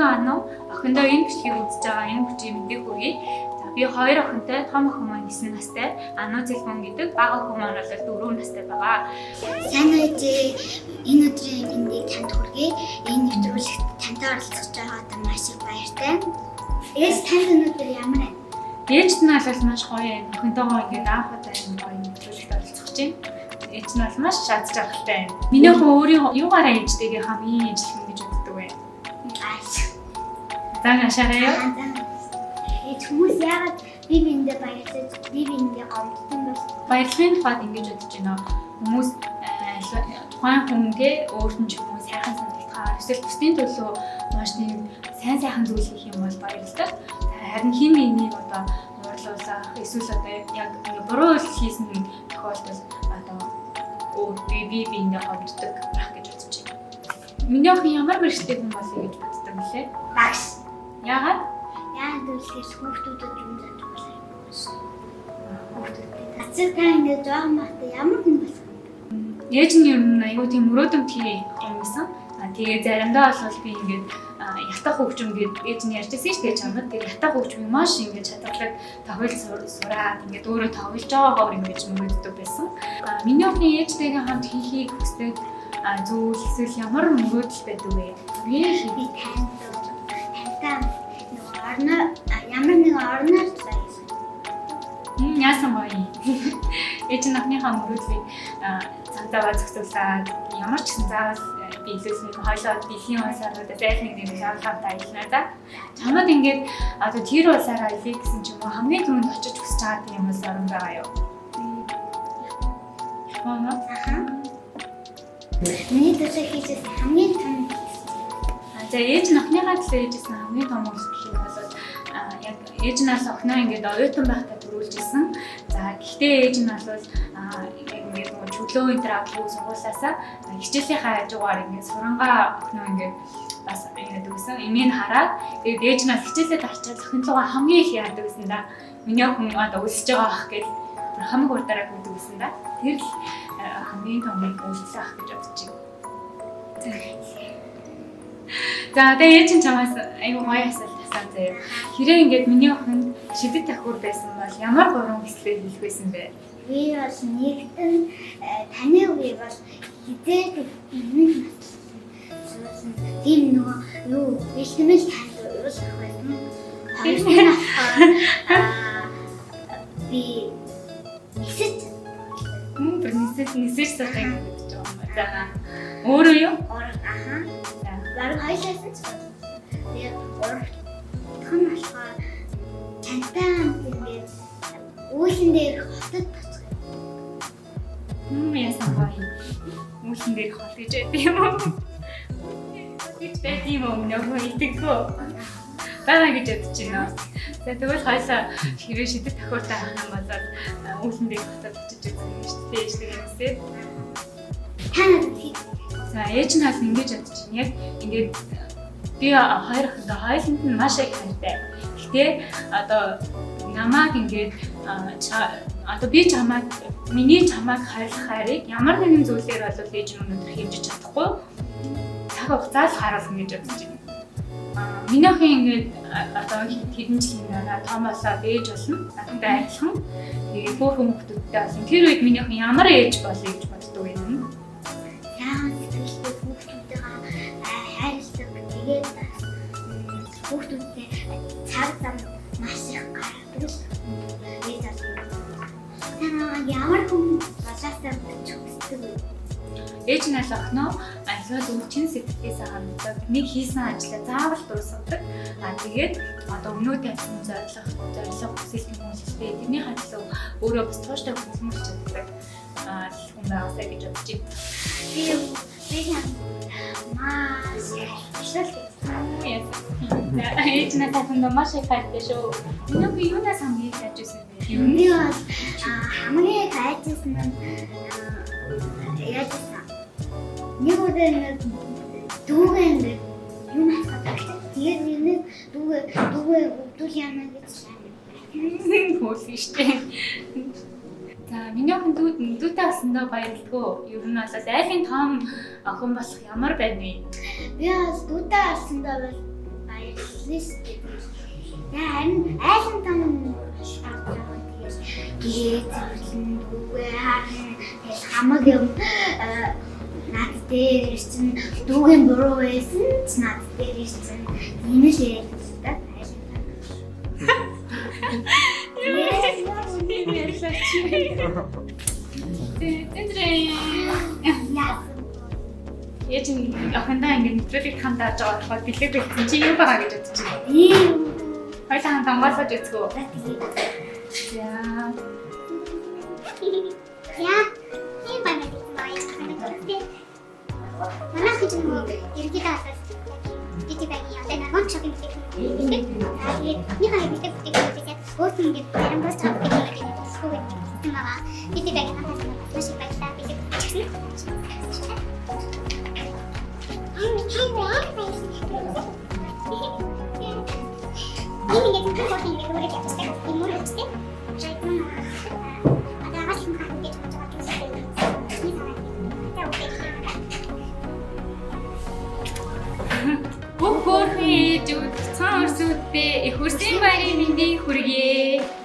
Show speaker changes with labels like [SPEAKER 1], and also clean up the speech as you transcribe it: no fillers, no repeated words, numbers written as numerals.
[SPEAKER 1] Ано охиндоо энэ бичлэгийг үзэж байгаа энэ бүчийг мэдээ хүргэе. За би 2 охинтой, том охин маань 9 настай, Ано Зэлбон гэдэг, бага охин маань бол 4 настай байгаа.
[SPEAKER 2] Сайн байжээ. Энэ өдрийн мэндийг танд хүргэе. Энэ нэвтрүүлэгт тантай оролцож байгаадаа маш их баяртай. Ээж танд өнөөдөр ямар байна?
[SPEAKER 1] Ээжт нь бол маш гоё юм. Охинтойгоо ингээд анхудаа юм гоё нэвтрүүлэгт оролцож байна. Ээж нь бол маш шат жаргалтай юм. Миний охин өөрийн юугаараа ээжтэйгээ хамгийн ээжлэн гэж боддог вэ? Зан ашаарай.
[SPEAKER 2] Хүмүүс яагаад би биндээ баярлаж, би биндээ гомдсон бэ?
[SPEAKER 1] Баярлалын тухайд ингэж бодож байна. Хүмүүс тухайн хүнгээ өөрт нь ч юм уу сайхан санагдахаар эсвэл бусдын төлөө маш тийм сайн зүйл хийх юм бол баярлалаа. Харин хин нэгнийг одоо уурлуулах эсвэл одоо яг буруу зүйл хийсэн тохиолдолд одоо би биндээ гомддог байх гэж бодож байна. Миний охин ямар бэрхшээлтэй хүн болъё гэж боддог юм лээ?
[SPEAKER 2] Багш.
[SPEAKER 1] Яагаад?
[SPEAKER 2] Яагаад гэвэл хүүхдүүдэд юм зааж болох юм байна. Хүүхдүүдэд тацаа ингээд жоохон бахта ямар хүн болох вэ?
[SPEAKER 1] Ээж нь ер нь аюу тийм мөрөөдөлтний хүн байсан. Тэгээ заримдаа бол би ингээд ятах хөгжим гэдэг ээж нь ярьжсэн шүү дээ чамд. Тэр ятах хөгжим маш ингээд чадварлаг тоглож сураад ингээд өөрөө тоглож байгаагаар ингэж мөрөөддөг байсан. Миний охины ээжтэйгээ хамт хийхийг хүсдэг зүйл эсвэл ямар мөрөөдөл байдаг вэ?
[SPEAKER 2] Би тантай ямар нэг орноор байсан.
[SPEAKER 1] Яасан гоё. Ээж нь охиныхаа мөрөөдлийг цантаваа зохицуулаад ямар ч гэсэн заавал би илүүснийг хойлоо дэлхийн улсуудад зайлшгүй нэг шаардлагатай ажиллана да. Чамд ингээд одоо тэр улсаараа илээ гэсэн ч юм уу хамгийн түрүүнд очиж хүсэж байгаа тийм улс орн байгаа юу?
[SPEAKER 2] Миний төсөө хийжсэн хамгийн том.
[SPEAKER 1] За ээж нь охиныхаа төлөө хийжсэн хамгийн том улс гэх юм бол яг ээж нь бас охиноо ингээд оюутан байхдаа төрүүлж исэн. За гэхдээ ээж нь бол ингээд чөлөө энэ авах сургуулиасаа хичээлийнхаа хажуугаар ингээд сурангаа охиноо ингээд бас ингээд өгсөн. Эмийг хараад тэгээд ээж нь бас хичээлээ тарчаад охинлогоо хамгийн их яадаг гэсэн да. Миний охин одоо өсөж байгаа ах гэж хамгийн хурдаараа өгдөг гэсэн да. Тэр л хамгийн том үйлдэл ах гэж бодож байна. За тэгээд ээж нь чамаас аюу гоё асуулт асуусан заяа. Хэрэг ингээд миний охин шидэт тахур байсан бол ямар гурван хүслээ хийх байсан бэ?
[SPEAKER 2] Би бас нэгдэн таны үе бол хизээд өмнө нассан. Тийм нөгөө юу бэлтгэл танд уйлах байсан. Би нисэж
[SPEAKER 1] нисэж суудаг гэж байгаа юм. За өөрөө юу?
[SPEAKER 2] Бараг хоёлаасан ч тэгээд урагтхан болохоор тантай ингээд үүлэн дээр хотод бацгаа.
[SPEAKER 1] Яасан гоё. Үүлэн дээр хот гэж байд юм уу? Гэж байд юм уу? Нөгөө итгэхгүй. Бага гэж бодож байна. За тэгвэл хоёлаа хэрэг шидэт тохиуртай авах юм бол үүлэн дээр хотод очиж үзэх юм шүү дээ. Ээжтэйгээ
[SPEAKER 2] Танад
[SPEAKER 1] за ээж нь хас ингэж бодож байна. Яг ингээд би хоёр охинтой хоёуланд нь маш их хайртай. Гэхдээ одоо намайг ингээд одоо би чамайг миний чамайг хайрлах хайрыг ямар нэгэн зүйлээр бол ээж нь өнөөдөр хэмжиж чадахгүй. Цаг хугацаас харуулна гэж бодож байна. Миний охин ингээд одоо хэдэн жилийн дараа том болоод ээж болно. Надтай адилхан. Тэгээд бүх хүмүүсттэй болсон. Тэр үед миний охин ямар ээж болъё гэж боддог юм.
[SPEAKER 2] Тэгээд хүүхдүүдтэй цаг зам маш их гаргадаг. Ямар хүн болоосаа хүсдэг вэ?
[SPEAKER 1] Ээж нь охиноо альва өвчин сэтгэлээс ханддаг. Нэг хийсэн ажлаа заавал дуусгадаг. Тэгээд одоо өмнөө тавьсан зорилго хүсэл хүмүүсттэй тэрний хадлаа өөрөө бас тууштай хөдөлмөрлж чаддаг. Хүн байгаасаа гэж бодож байна.
[SPEAKER 2] Би маш
[SPEAKER 1] яа. Ээж нь тахын маш их хайртай шүү. Миний юунаас хамгийн хайж байсан бэ?
[SPEAKER 2] Би бол хамгийн хайжсэн нь яажсан. Нэг удаа дүүгээ юм хатдаг. Тэгээд дүүгээ өгдөл яана гэж сайн.
[SPEAKER 1] Хөөс штэ. За миний охин дүүтэй болсондоо баярлалгүй. Ер нь бол айлын том охин болох ямар байна вэ?
[SPEAKER 2] Би бас дүүтэй болсондоо бол лист гэдэг. Харин айлын том шаардлага тэгээс гэрээ зөвлөн дүүгээ харна тэгэл хамаг юм над дээр ирсэн дүүгийн буруу байсан ч над дээр ирсэн ийм л ярьдаг айлын том.
[SPEAKER 1] Яаж юм охиндоо ингэ нэвтрүүлэг хандаж байгаа болохоор бэлэг болсон чи юу байгаа гэж бодож байна.
[SPEAKER 2] Ийм
[SPEAKER 1] Хоёлаа хамгаалаад үзгөө. За.
[SPEAKER 2] яа ийм байна гэдэг юм байна. Манай хийж нөгөө ерөнхийдөө бас гэдэг байгийн одоо нормал шопинг хийх юм. Тэгээд нэг хаяг бидэг бүтээгдэхүүнээс өөрт нь ингээд баримт болж байгаа гэдэг юм эсвэл юм байгаа. Гэдэг байгийн хатаас маш их байлаа бидэг бүтээгдэхүүн. Ini jadi tu kalau ini boleh kita cakap timur itu, jadi ada apa sih macam itu macam itu sih. Ini kita okey.
[SPEAKER 1] Бүх хөөрхөн ээж цаан өрсөлдөө их хүрсэн баярын мэндийг хүргэе.